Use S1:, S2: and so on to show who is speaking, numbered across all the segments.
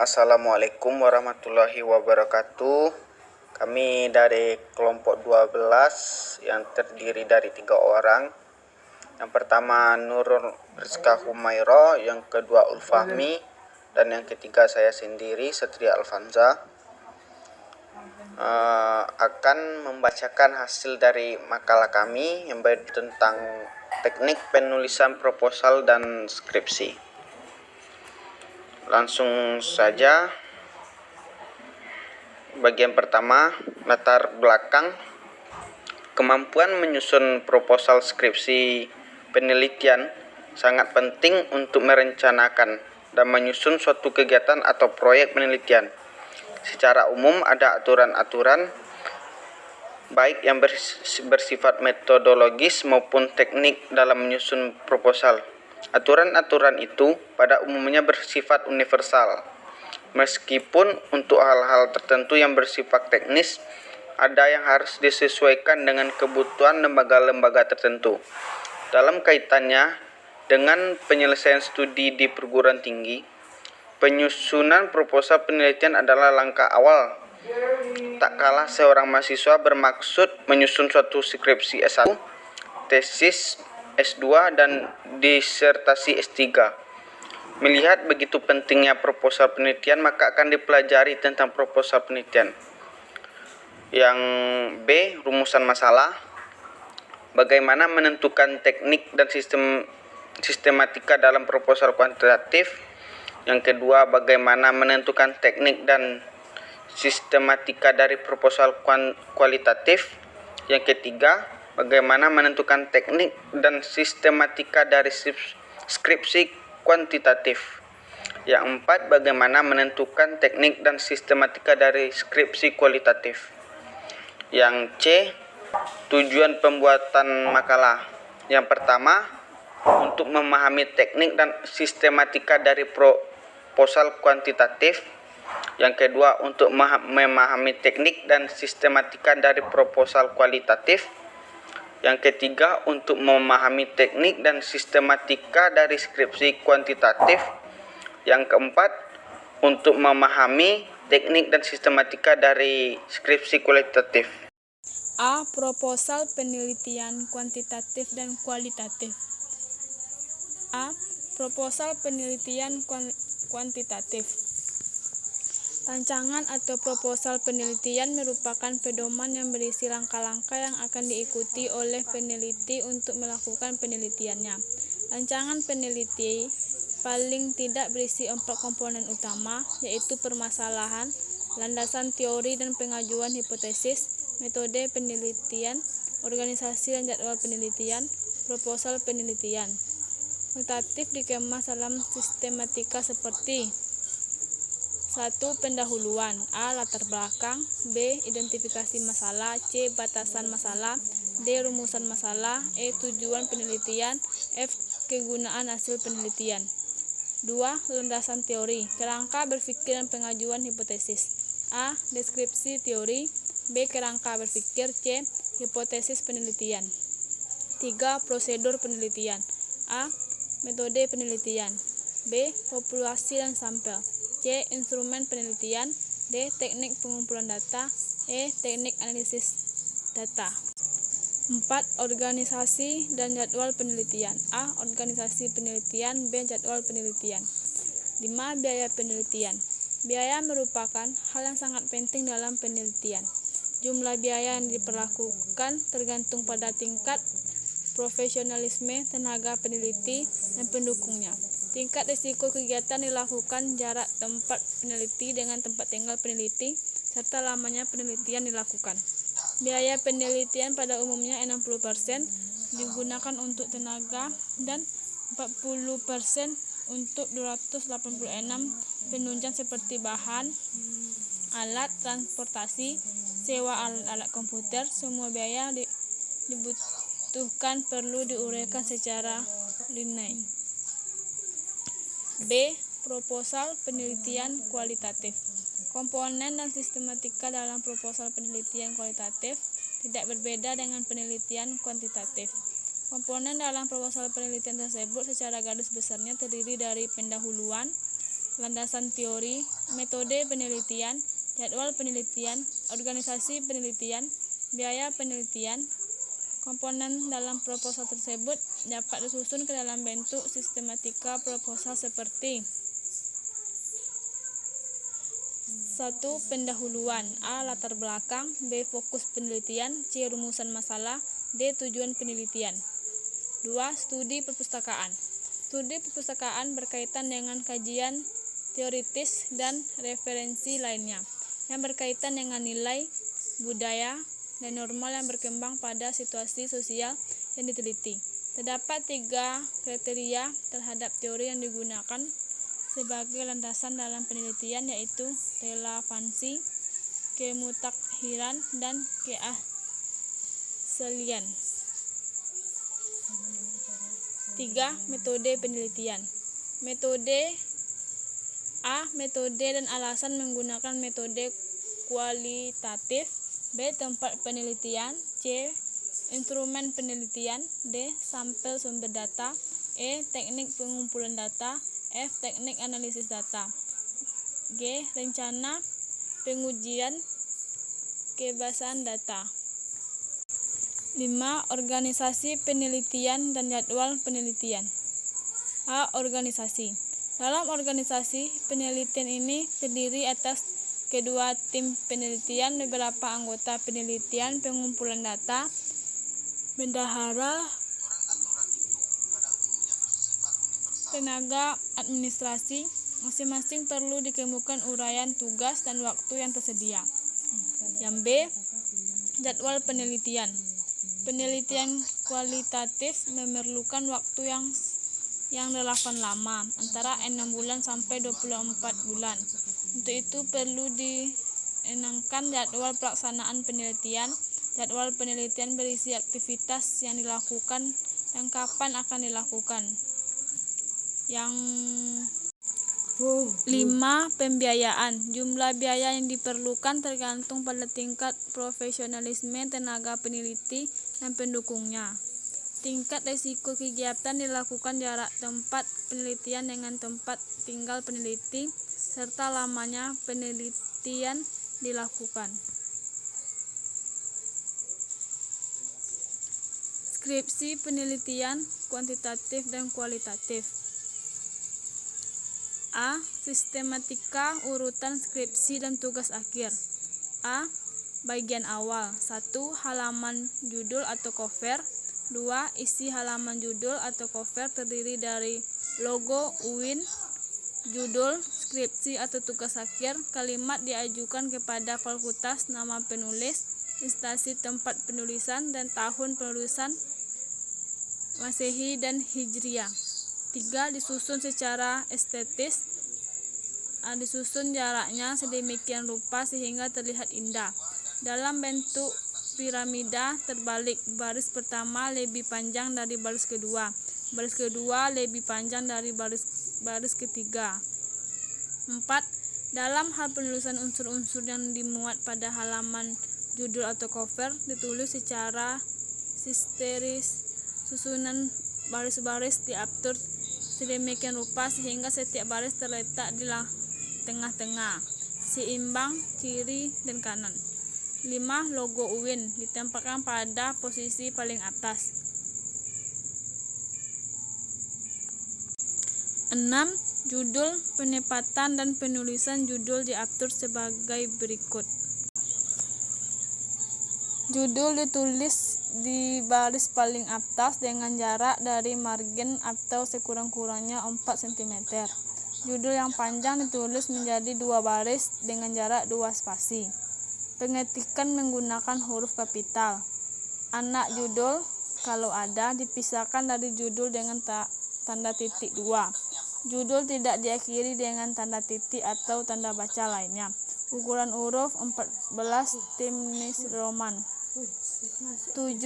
S1: Assalamualaikum warahmatullahi wabarakatuh. Kami dari kelompok 12 yang terdiri dari 3 orang. Yang pertama Nurul Rizka Humairo, yang kedua Ulfahmi, dan yang ketiga saya sendiri Satria Alfanza. Akan membacakan hasil dari makalah kami yang tentang teknik penulisan proposal dan skripsi. Langsung saja. Bagian pertama, latar belakang. Kemampuan menyusun proposal skripsi penelitian sangat penting untuk merencanakan dan menyusun suatu kegiatan atau proyek penelitian. Secara umum ada aturan-aturan baik yang bersifat metodologis maupun teknik dalam menyusun proposal. Aturan-aturan itu pada umumnya bersifat universal. Meskipun untuk hal-hal tertentu yang bersifat teknis, ada yang harus disesuaikan dengan kebutuhan lembaga-lembaga tertentu. Dalam kaitannya dengan penyelesaian studi di perguruan tinggi, penyusunan proposal penelitian adalah langkah awal. Tak kalah seorang mahasiswa bermaksud menyusun suatu skripsi S1, tesis S2, dan disertasi S3. Melihat begitu pentingnya proposal penelitian, maka akan dipelajari tentang proposal penelitian. Yang B, rumusan masalah. Bagaimana menentukan teknik dan sistematika dalam proposal kuantitatif. Yang kedua, bagaimana menentukan teknik dan sistematika dari proposal kualitatif. Yang ketiga, bagaimana menentukan teknik dan sistematika dari skripsi kuantitatif. Yang empat, bagaimana menentukan teknik dan sistematika dari skripsi kualitatif. Yang C, tujuan pembuatan makalah. Yang pertama, untuk memahami teknik dan sistematika dari proposal kuantitatif. Yang kedua, untuk memahami teknik dan sistematika dari proposal kualitatif. Yang ketiga, untuk memahami teknik dan sistematika dari skripsi kuantitatif. Yang keempat, untuk memahami teknik dan sistematika dari skripsi kualitatif.
S2: A. Proposal penelitian kuantitatif dan kualitatif. A. Proposal penelitian kuantitatif. Rancangan atau proposal penelitian merupakan pedoman yang berisi langkah-langkah yang akan diikuti oleh peneliti untuk melakukan penelitiannya. Rancangan peneliti paling tidak berisi 4 komponen utama, yaitu permasalahan, landasan teori dan pengajuan hipotesis, metode penelitian, organisasi dan jadwal penelitian, proposal penelitian. Kualitatif dikemas dalam sistematika seperti 1. Pendahuluan. A. Latar belakang. B. Identifikasi masalah. C. Batasan masalah. D. Rumusan masalah. E. Tujuan penelitian. F. Kegunaan hasil penelitian. 2. Landasan teori. Kerangka berpikir dan pengajuan hipotesis. A. Deskripsi teori. B. Kerangka berpikir. C. Hipotesis penelitian. 3. Prosedur penelitian. A. Metode penelitian. B. Populasi dan sampel. C. Instrumen penelitian. D. Teknik pengumpulan data. E. Teknik analisis data. 4. Organisasi dan jadwal penelitian. A. Organisasi penelitian. B. Jadwal penelitian. 5. Biaya penelitian. Biaya merupakan hal yang sangat penting dalam penelitian. Jumlah biaya yang diperlakukan tergantung pada tingkat profesionalisme tenaga peneliti dan pendukungnya. Tingkat risiko kegiatan dilakukan, jarak tempat peneliti dengan tempat tinggal peneliti, serta lamanya penelitian dilakukan. Biaya penelitian pada umumnya 60% digunakan untuk tenaga dan 40% untuk 286 penunjang seperti bahan, alat, transportasi, sewa alat-alat komputer. Semua biaya dibutuhkan perlu diuraikan secara rinci. B. Proposal penelitian kualitatif. Komponen dan sistematika dalam proposal penelitian kualitatif tidak berbeda dengan penelitian kuantitatif. Komponen dalam proposal penelitian tersebut secara garis besarnya terdiri dari pendahuluan, landasan teori, metode penelitian, jadwal penelitian, organisasi penelitian, biaya penelitian. Komponen dalam proposal tersebut dapat disusun ke dalam bentuk sistematika proposal seperti 1. Pendahuluan. A. Latar belakang. B. Fokus penelitian. C. Rumusan masalah. D. Tujuan penelitian. 2. Studi perpustakaan. Studi perpustakaan berkaitan dengan kajian teoritis dan referensi lainnya yang berkaitan dengan nilai, budaya, dan normal yang berkembang pada situasi sosial yang diteliti. Terdapat 3 kriteria terhadap teori yang digunakan sebagai landasan dalam penelitian, yaitu relevansi, kemutakhiran, dan keaslian. 3. Metode penelitian. Metode A. Metode dan alasan menggunakan metode kualitatif. B. Tempat penelitian. C. Instrumen penelitian. D. Sampel sumber data. E. Teknik pengumpulan data. F. Teknik analisis data. G. Rencana pengujian kebasan data. 5. Organisasi penelitian dan jadwal penelitian. A. Organisasi. Dalam organisasi penelitian ini terdiri atas kedua tim penelitian, beberapa anggota penelitian, pengumpulan data, bendahara, tenaga administrasi. Masing-masing perlu dikemukakan uraian tugas dan waktu yang tersedia. Yang B. Jadwal penelitian. Penelitian kualitatif memerlukan waktu yang relevan lama, antara 6 bulan sampai 24 bulan. Untuk itu perlu dienangkan jadwal pelaksanaan penelitian. Jadwal penelitian berisi aktivitas yang dilakukan dan kapan akan dilakukan. Yang 5. Pembiayaan. Jumlah biaya yang diperlukan tergantung pada tingkat profesionalisme tenaga peneliti dan pendukungnya. Tingkat risiko kegiatan dilakukan, jarak tempat penelitian dengan tempat tinggal peneliti, serta lamanya penelitian dilakukan. Skripsi penelitian kuantitatif dan kualitatif. A. Sistematika urutan skripsi dan tugas akhir. A. Bagian awal. 1. Halaman judul atau cover. 2. Isi halaman judul atau cover terdiri dari logo UIN, judul, skripsi atau tugas akhir, kalimat diajukan kepada fakultas, nama penulis, instansi tempat penulisan, dan tahun penulisan Masehi dan Hijriah. 3. Disusun secara estetis. Disusun jaraknya sedemikian rupa sehingga terlihat indah. Dalam bentuk piramida terbalik, baris pertama lebih panjang dari baris kedua. Baris kedua lebih panjang dari baris ketiga. 4. Dalam hal penulisan, unsur-unsur yang dimuat pada halaman judul atau cover ditulis secara sisteris. Susunan baris-baris diatur sedemikian rupa sehingga setiap baris terletak di tengah-tengah, seimbang kiri dan kanan. 5. Logo UIN ditempatkan pada posisi paling atas. 6. Judul, penempatan dan penulisan judul diatur sebagai berikut. Judul ditulis di baris paling atas dengan jarak dari margin atau sekurang-kurangnya 4 cm. Judul yang panjang ditulis menjadi 2 baris dengan jarak 2 spasi. Pengetikan menggunakan huruf kapital. Anak judul, kalau ada, dipisahkan dari judul dengan tanda titik 2. Judul tidak diakhiri dengan tanda titik atau tanda baca lainnya. Ukuran huruf 14 Times Roman. 7.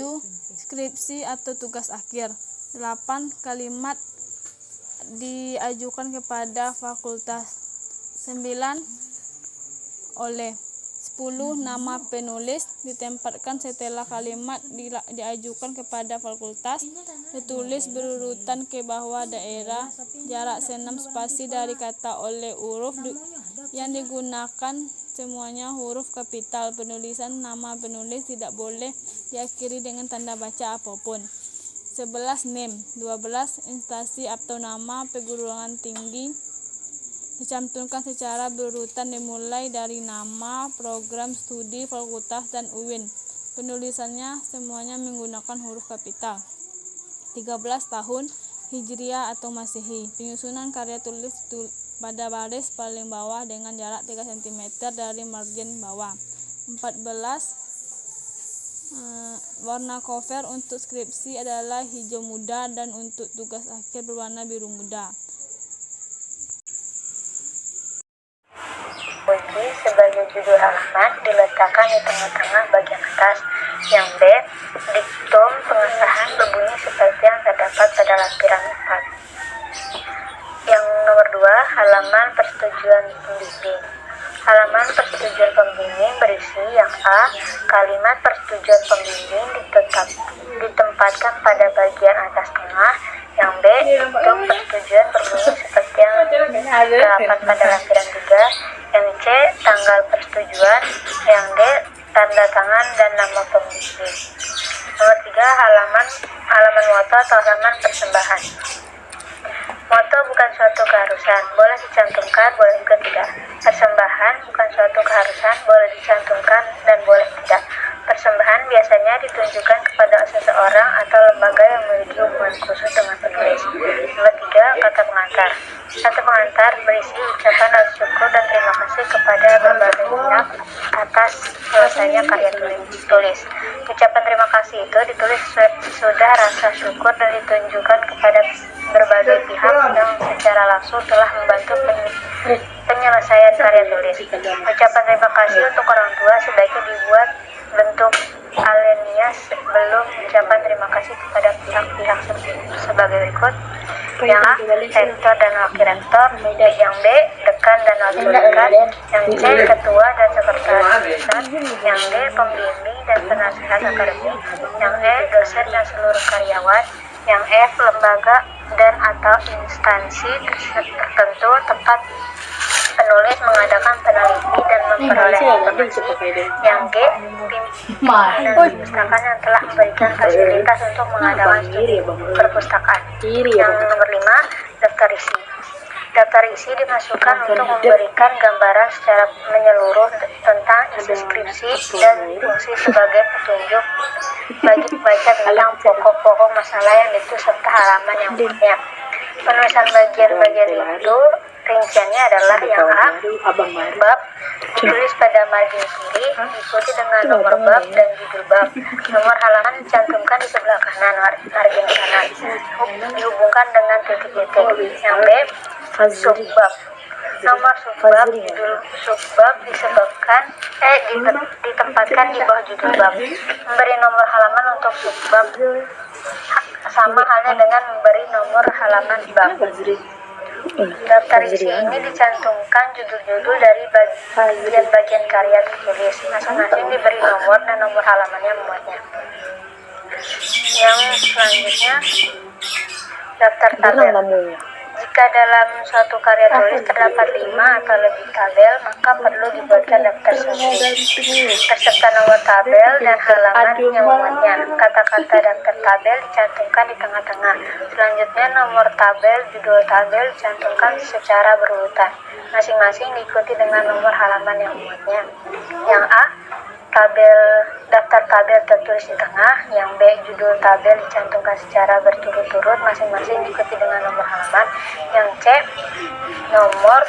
S2: Skripsi atau tugas akhir. 8. Kalimat diajukan kepada fakultas. 9. Oleh. Nama penulis ditempatkan setelah kalimat diajukan kepada fakultas, ditulis berurutan ke bawah daerah, jarak senam spasi dari kata oleh huruf yang digunakan semuanya huruf kapital. Penulisan nama penulis tidak boleh diakhiri dengan tanda baca apapun. 11. NEM. 12. Instansi atau nama perguruan tinggi dicantumkan secara berurutan dimulai dari nama, program studi, fakultas, dan UIN. Penulisannya semuanya menggunakan huruf kapital. 13. Tahun Hijriah atau Masehi. Penyusunan karya tulis pada baris paling bawah dengan jarak 3 cm dari margin bawah. 14. Warna cover untuk skripsi adalah hijau muda dan untuk tugas akhir berwarna biru muda.
S3: Puisi sebagai judul halaman diletakkan di tengah-tengah bagian atas. Yang B. Diktum pengesahan berbunyi seperti yang terdapat pada lampiran 4. Yang nomor 2. Halaman persetujuan pembimbing. Halaman persetujuan pembimbing berisi yang A. Kalimat persetujuan pembimbing ditempatkan pada bagian atas tengah. Yang B. Diktum persetujuan berbunyi seperti yang terdapat pada lampiran 3. Yang C. Tanggal persetujuan. Yang D. Tanda tangan dan nama pembimbing. Nomor 3. Halaman moto atau halaman persembahan. Moto bukan suatu keharusan, boleh dicantumkan, boleh juga tidak. Persembahan bukan suatu keharusan, boleh dicantumkan dan boleh tidak. Persembahan biasanya ditunjukkan kepada seseorang atau lembaga yang memiliki hubungan khusus dengan penulis. Nomor 3. Kata pengantar. Kata pengantar berisi ucapan rasa syukur dan terima kasih kepada berbagai pihak atas selesainya karya tulis. Ucapan terima kasih itu ditulis sudah rasa syukur dan ditunjukkan kepada berbagai pihak yang secara langsung telah membantu penyelesaian karya tulis. Ucapan terima kasih untuk orang tua sebaiknya dibuat bentuk alenia sebelum ucapan terima kasih kepada pihak-pihak sebagai berikut. Yang A. Rektor dan wakil rektor. Yang B. Dekan dan wakil dekan. Yang C. Ketua dan sekretaris besar. Yang D. Pembimbing dan penasihat akademik. Yang E. Dosen dan seluruh karyawan. Yang F. Lembaga dan atau instansi tertentu tempat penulis mengadakan peneliti dan memperoleh informasi. Yang G. Pimpinan perpustakaan yang telah memberikan fasilitas untuk mengadakan studi perpustakaan. Yang nomor 5. Daftar isi. Daftar isi dimasukkan untuk memberikan gambaran secara menyeluruh tentang isi skripsi dan fungsi sebagai petunjuk bagi pembaca tentang pokok-pokok masalah yang ditulis serta halaman yang banyak. Penulisan bagian-bagian itu rinciannya adalah yang A. Bab ditulis pada margin kiri, diikuti dengan nomor bab dan judul bab. Nomor halaman dicantumkan di sebelah kanan margin kanan, dihubungkan dengan titik-titik. Yang B. Subbab. Nomor subbab, judul subbab ditempatkan di bawah judul bab. Memberi nomor halaman untuk subbab sama halnya dengan memberi nomor halaman bab. Daftar isi ini dicantumkan judul-judul dari bagian-bagian karya tertulis. Masing-masing diberi nomor dan nomor halamannya memuatnya. Yang selanjutnya, daftar tabel. Jika dalam suatu karya tulis terdapat 5 atau lebih tabel, maka perlu dibuatkan daftar sendiri beserta nomor tabel dan halaman yang memuatnya. Kata-kata daftar tabel dicantumkan di tengah-tengah. Selanjutnya nomor tabel, judul tabel dicantumkan secara berurutan. Masing-masing diikuti dengan nomor halaman yang memuatnya. Yang A. Daftar tabel tertulis di tengah. Yang B. Judul tabel dicantumkan secara berturut-turut, masing-masing diikuti dengan nomor halaman. Yang C. Nomor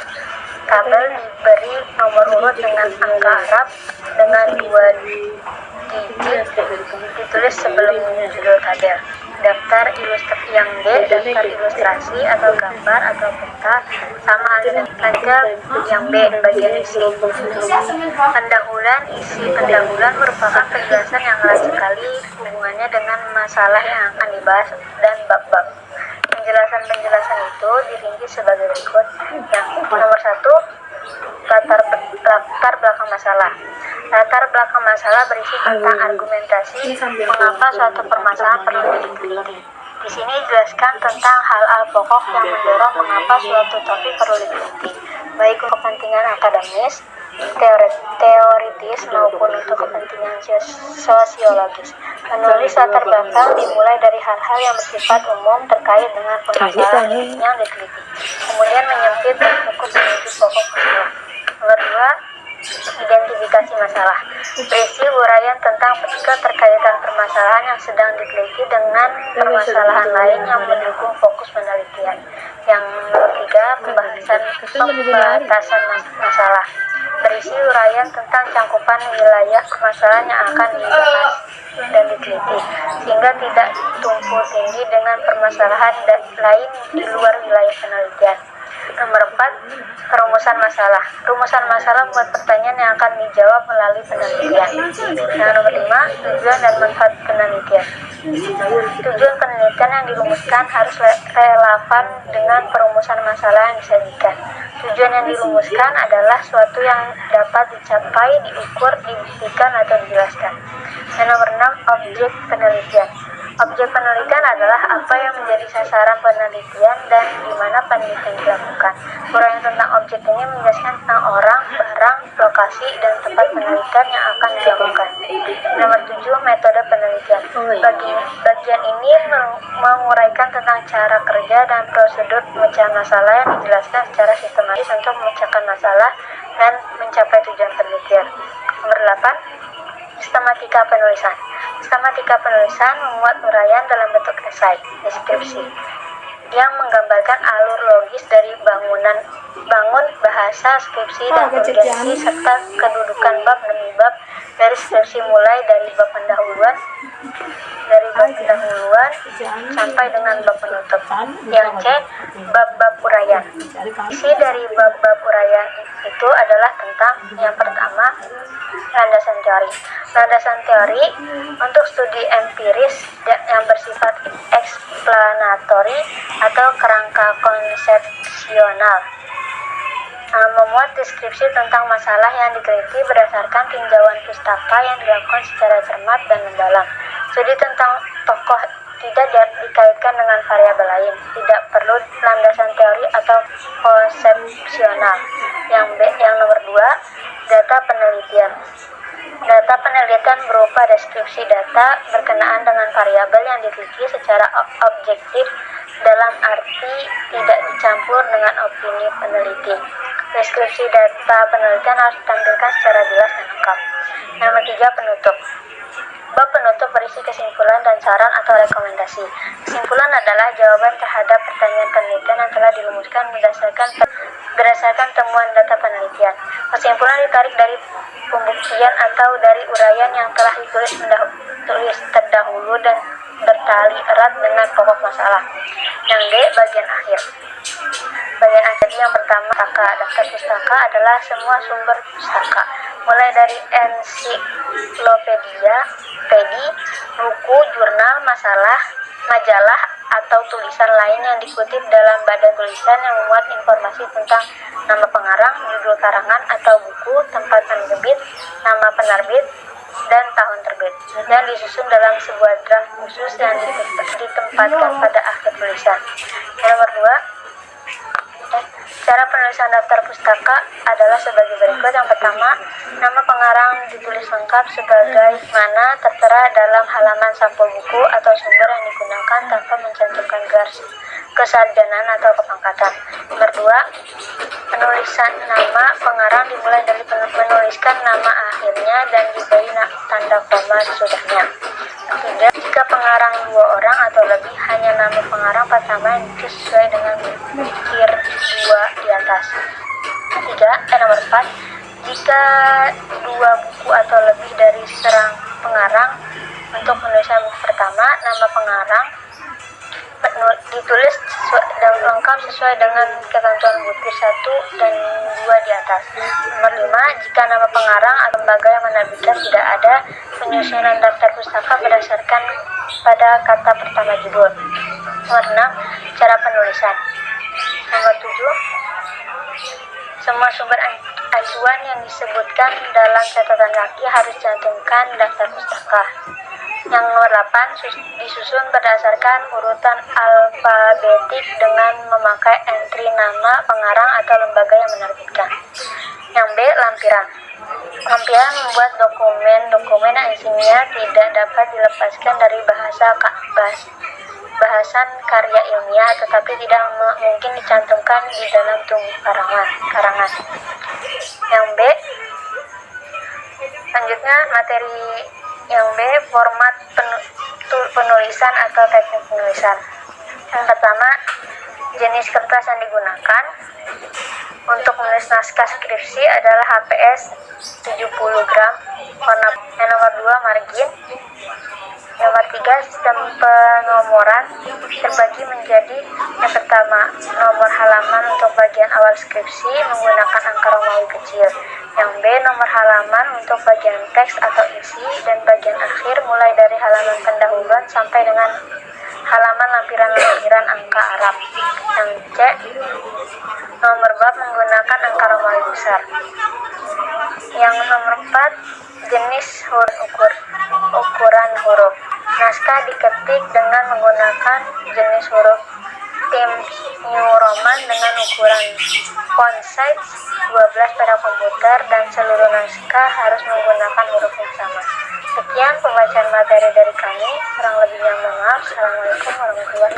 S3: tabel diberi nomor urut dengan angka Arab dengan 2 digit ditulis sebelum judul tabel. Daftar ilustrasi. Yang D. Daftar ilustrasi atau gambar atau peta sama halnya yang B. Bagian isi. Pendahuluan. Isi pendahuluan merupakan penjelasan yang erat sekali hubungannya dengan masalah yang akan dibahas dan bab-bab. Penjelasan itu dirinci sebagai berikut. Yang nomor 1, Latar belakang masalah. Latar belakang masalah berisi tentang argumentasi mengapa suatu permasalahan perlu diteliti. Di sini dijelaskan tentang hal-hal pokok yang mendorong mengapa suatu topik perlu diteliti, baik untuk kepentingan akademis, teoritis maupun untuk kepentingan sosiologis. Menulis latar belakang dimulai dari hal-hal yang bersifat umum terkait dengan permasalahan yang diteliti, kemudian menyempit dan fokus menuju pokok masalah. Nomor 2, identifikasi masalah. Berisi uraian tentang keterkaitan permasalahan yang sedang diteliti dengan permasalahan lain yang mendukung fokus penelitian. Yang nomor 3, pembatasan masalah. Berisi uraian tentang cangkupan wilayah permasalahan yang akan dibahas dan diteliti, sehingga tidak tumpul tindih dengan permasalahan lain di luar wilayah penelitian. Nomor 4, perumusan masalah. Rumusan masalah membuat pertanyaan yang akan dijawab melalui penelitian. Yang nomor 5, tujuan dan manfaat penelitian. Tujuan penelitian yang dirumuskan harus relevan dengan perumusan masalah yang disajikan. Tujuan yang dirumuskan adalah suatu yang dapat dicapai, diukur, dibuktikan, atau dijelaskan. Yang nomor 6, objek penelitian. Objek penelitian adalah apa yang menjadi sasaran penelitian dan di mana penelitian dilakukan. Uraian tentang objek ini menjelaskan tentang orang, barang, lokasi, dan tempat penelitian yang akan dilakukan. Nomor 7, metode penelitian. Bagian ini menguraikan tentang cara kerja dan prosedur pemecahan masalah yang dijelaskan secara sistematis untuk memecahkan masalah dan mencapai tujuan penelitian. Nomor 8, sistematika penulisan. Sistematika penulisan memuat uraian dalam bentuk esai, deskripsi, yang menggambarkan alur logis dari bangun bahasa skripsi dan urgensi serta kedudukan bab demi bab dari skripsi mulai dari bab pendahuluan sampai dengan bab penutup. Yang C, bab-bab uraian. Isi dari bab-bab uraian itu adalah tentang yang pertama, landasan teori. Landasan teori untuk studi empiris yang bersifat eksplanatori atau kerangka konsepsional. Memuat deskripsi tentang masalah yang diteliti berdasarkan tinjauan pustaka yang dilakukan secara cermat dan mendalam. Studi tentang tokoh tidak dikaitkan dengan variabel lain, tidak perlu landasan teori atau konsepsional. Yang nomor 2, data penelitian. Data penelitian berupa deskripsi data berkenaan dengan variabel yang diteliti secara objektif dalam arti tidak dicampur dengan opini peneliti. Deskripsi data penelitian harus ditampilkan secara jelas dan lengkap. Nomor 3, penutup. Bab penutup berisi kesimpulan dan saran atau rekomendasi. Kesimpulan adalah jawaban terhadap pertanyaan penelitian yang telah dirumuskan berdasarkan temuan data penelitian. Kesimpulan ditarik dari pembuktian atau dari uraian yang telah ditulis terdahulu dan bertali erat dengan pokok masalah. Yang D, bagian akhir. Bagian akhir yang pertama, daftar pustaka adalah semua sumber pustaka, mulai dari ensiklopedia, buku, jurnal, majalah, atau tulisan lain yang dikutip dalam badan tulisan yang memuat informasi tentang nama pengarang, judul karangan atau buku, tempat penerbit, nama penerbit, dan tahun terbit, dan disusun dalam sebuah draft khusus yang ditempatkan pada akhir tulisan. Nomor 2, cara penulisan daftar pustaka adalah sebagai berikut. Yang pertama, nama pengarang ditulis lengkap sebagai mana tertera dalam halaman sampul buku atau sumber yang digunakan tanpa mencantumkan garis kesarjanaan atau kepangkatan. Nomor 2, penulisan nama pengarang dimulai dari menuliskan nama akhirnya dan diberi tanda koma sesudahnya. Yang 3, jika pengarang 2 orang atau lebih, hanya nama pengarang pertama yang ditulis sesuai dengan bukir 2 di atas. Nomor 4, jika 2 buku atau lebih dari serang pengarang, untuk penulisan buku pertama, nama pengarang ditulis dan lengkap sesuai dengan ketentuan butir 1 dan 2 di atas. Nomor 5, jika nama pengarang atau lembaga yang menerbitkan tidak ada, penyusunan daftar pustaka berdasarkan pada kata pertama judul. Nomor 6, cara penulisan. Nomor 7, Semua sumber acuan yang disebutkan dalam catatan kaki harus dicantumkan daftar pustaka. Yang nomor 8, disusun berdasarkan urutan alfabetik dengan memakai entry nama, pengarang, atau lembaga yang menerbitkan. Yang B, lampiran. Lampiran membuat dokumen yang isinya tidak dapat dilepaskan dari bahasan karya ilmiah, tetapi tidak mungkin dicantumkan di dalam tungku karangan. Yang B, selanjutnya materi yang B, format penulisan atau teknik penulisan. Yang pertama, jenis kertas yang digunakan untuk menulis naskah skripsi adalah HPS 70 gram, warna. Yang nomor 2, margin. Nomor 3, sistem penomoran terbagi menjadi: yang pertama, nomor halaman untuk bagian awal skripsi menggunakan angka Romawi kecil. Yang B, nomor halaman untuk bagian teks atau isi dan bagian akhir mulai dari halaman pendahuluan sampai dengan halaman lampiran-lampiran angka Arab. Yang C, nomor bab menggunakan angka Romawi besar. Yang nomor 4, jenis ukuran huruf. Naskah diketik dengan menggunakan jenis huruf Times New Roman dengan ukuran font size 12 pada komputer, dan seluruh naskah harus menggunakan huruf yang sama. Sekian pembacaan materi dari kami, kurang lebihnya mohon maaf. Assalamualaikum warahmatullahi wabarakatuh.